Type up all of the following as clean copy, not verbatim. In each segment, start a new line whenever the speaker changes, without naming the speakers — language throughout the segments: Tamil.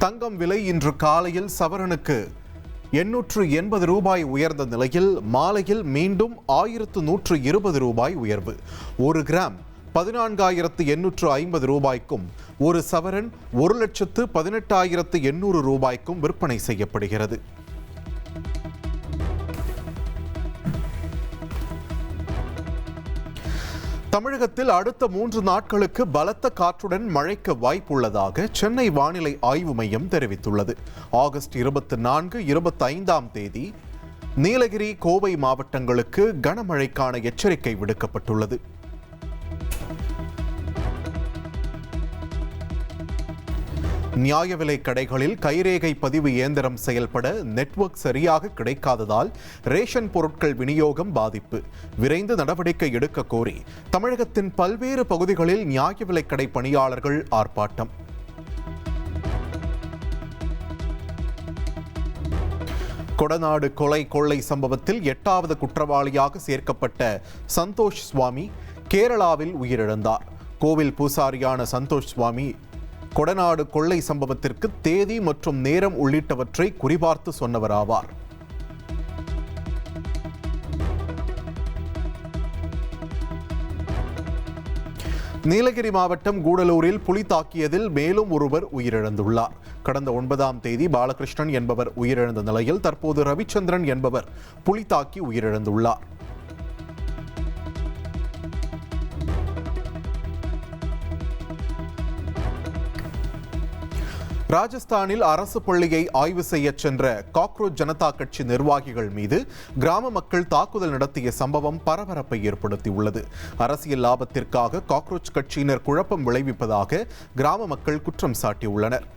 தங்கம் விலை இன்று காலையில் சவரனுக்கு 880 ரூபாய் உயர்ந்த நிலையில் மாலையில் மீண்டும் 1120 ரூபாய் உயர்வு. 1 கிராம் 14,850 ரூபாய்க்கும் ஒரு சவரன் 1,18,800 ரூபாய்க்கும் விற்பனை செய்யப்படுகிறது. தமிழகத்தில் அடுத்த 3 நாட்களுக்கு பலத்த காற்றுடன் மழைக்கு வாய்ப்புள்ளதாக சென்னை வானிலை ஆய்வு மையம் தெரிவித்துள்ளது. ஆகஸ்ட் 24, 25ஆம் தேதி நீலகிரி, கோவை மாவட்டங்களுக்கு கனமழைக்கான எச்சரிக்கை விடுக்கப்பட்டுள்ளது. நியாய விலை கடைகளில் கைரேகை பதிவு இயந்திரம் செயல்பட நெட்வொர்க் சரியாக கிடைக்காததால் ரேஷன் பொருட்கள் விநியோகம் பாதிப்பு. விரைந்து நடவடிக்கை எடுக்க கோரி தமிழகத்தின் பல்வேறு பகுதிகளில் நியாய விலை கடை பணியாளர்கள் ஆர்ப்பாட்டம். கொடநாடு கொலை கொள்ளை சம்பவத்தில் 8வது குற்றவாளியாக சேர்க்கப்பட்ட சந்தோஷ் சுவாமி கேரளாவில் உயிரிழந்தார். கோவில் பூசாரியான சந்தோஷ் சுவாமி கொடநாடு கொள்ளை சம்பவத்திற்கு தேதி மற்றும் நேரம் உள்ளிட்டவற்றை குறிபார்த்து சொன்னவராவார். நீலகிரி மாவட்டம் கூடலூரில் புலி தாக்கியதில் மேலும் ஒருவர் உயிரிழந்துள்ளார். கடந்த 9ஆம் தேதி பாலகிருஷ்ணன் என்பவர் உயிரிழந்த நிலையில் தற்போது ரவிச்சந்திரன் என்பவர் புலி தாக்கி உயிரிழந்துள்ளார். ராஜஸ்தானில் அரசு பள்ளியை ஆய்வு செய்ய சென்ற காக்ரோச் ஜனதா கட்சி நிர்வாகிகள் மீது கிராம மக்கள் தாக்குதல் நடத்திய சம்பவம் பரபரப்பை ஏற்படுத்தியுள்ளது. அரசியல் லாபத்திற்காக காக்ரோச் கட்சியினர் குழப்பம் விளைவிப்பதாக கிராம மக்கள் குற்றம் சாட்டியுள்ளனர்.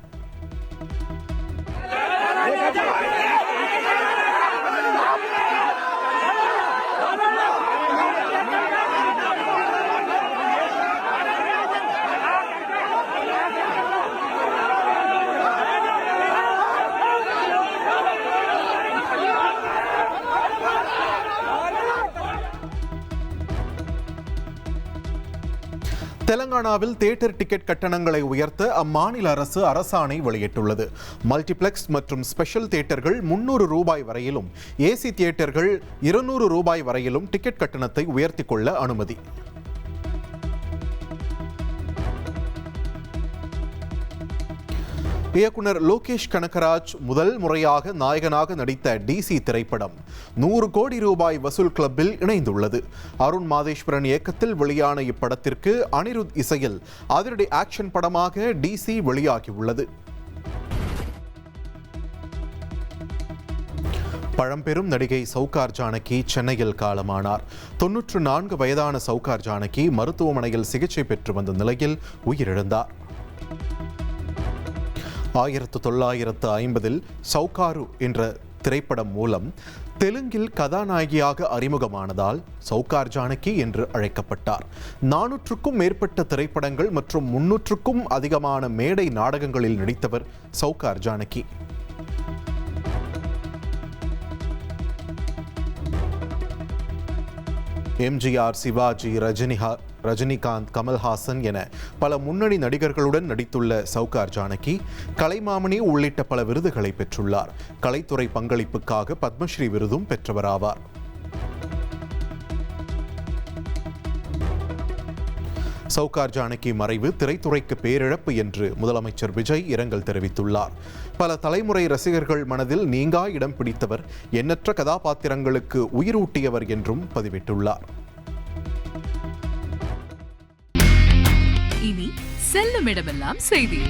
தெலங்கானாவில் தியேட்டர் டிக்கெட் கட்டணங்களை உயர்த்த அம்மாநில அரசு அரசாணை வெளியிட்டுள்ளது. மல்டிபிளெக்ஸ் மற்றும் ஸ்பெஷல் தியேட்டர்கள் 300 ரூபாய் வரையிலும், ஏசி தியேட்டர்கள் 200 ரூபாய் வரையிலும் டிக்கெட் கட்டணத்தை உயர்த்திக் கொள்ள அனுமதி. இயக்குனர் லோகேஷ் கனகராஜ் முதல் முறையாக நாயகனாக நடித்த டிசி திரைப்படம் 100 கோடி ரூபாய் வசூல் கிளப்பில் இணைந்துள்ளது. அருண் மாதேஸ்வரன் இயக்கத்தில் வெளியான இப்படத்திற்கு அனிருத் இசையில் அதிரடி ஆக்ஷன் படமாக டிசி வெளியாகியுள்ளது. பழம்பெரும் நடிகை சௌகார் ஜானகி சென்னையில் காலமானார். 94 வயதான சௌகார் ஜானகி மருத்துவமனையில் சிகிச்சை பெற்று வந்த நிலையில் உயிரிழந்தார். 1950இல் சௌகாரு என்ற திரைப்படம் மூலம் தெலுங்கில் கதாநாயகியாக அறிமுகமானதால் சௌகார் ஜானகி என்று அழைக்கப்பட்டார். 400க்கும் மேற்பட்ட திரைப்படங்கள் மற்றும் 300க்கும் அதிகமான மேடை நாடகங்களில் நடித்தவர் சௌகார் ஜானகி. எம்ஜிஆர், சிவாஜி, ரஜினிகாந்த், கமல்ஹாசன் என பல முன்னணி நடிகர்களுடன் நடித்துள்ள சௌகார் ஜானகி கலைமாமணி உள்ளிட்ட பல விருதுகளை பெற்றுள்ளார். கலைத்துறை பங்களிப்புக்காக பத்மஸ்ரீ விருதும் பெற்றவராவார். சௌகார் ஜானகி மறைவு திரைத்துறைக்கு பேரிழப்பு என்று முதலமைச்சர் விஜய் இரங்கல் தெரிவித்துள்ளார். பல தலைமுறை ரசிகர்கள் மனதில் நீங்கா இடம் பிடித்தவர், எண்ணற்ற கதாபாத்திரங்களுக்கு உயிரூட்டியவர் என்றும் பதிவிட்டுள்ளார்.
இனி செல்லும் இடமெல்லாம் செய்தி.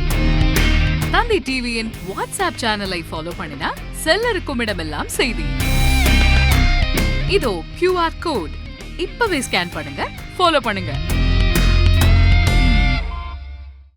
தந்தி டிவியின் வாட்ஸ்அப் சேனலை ஃபாலோ பண்ணினா செல்ல இருக்கும் இடமெல்லாம் செய்தி. இதோ QR கோட் இப்பவே ஸ்கேன் பண்ணுங்க, ஃபாலோ பண்ணுங்க.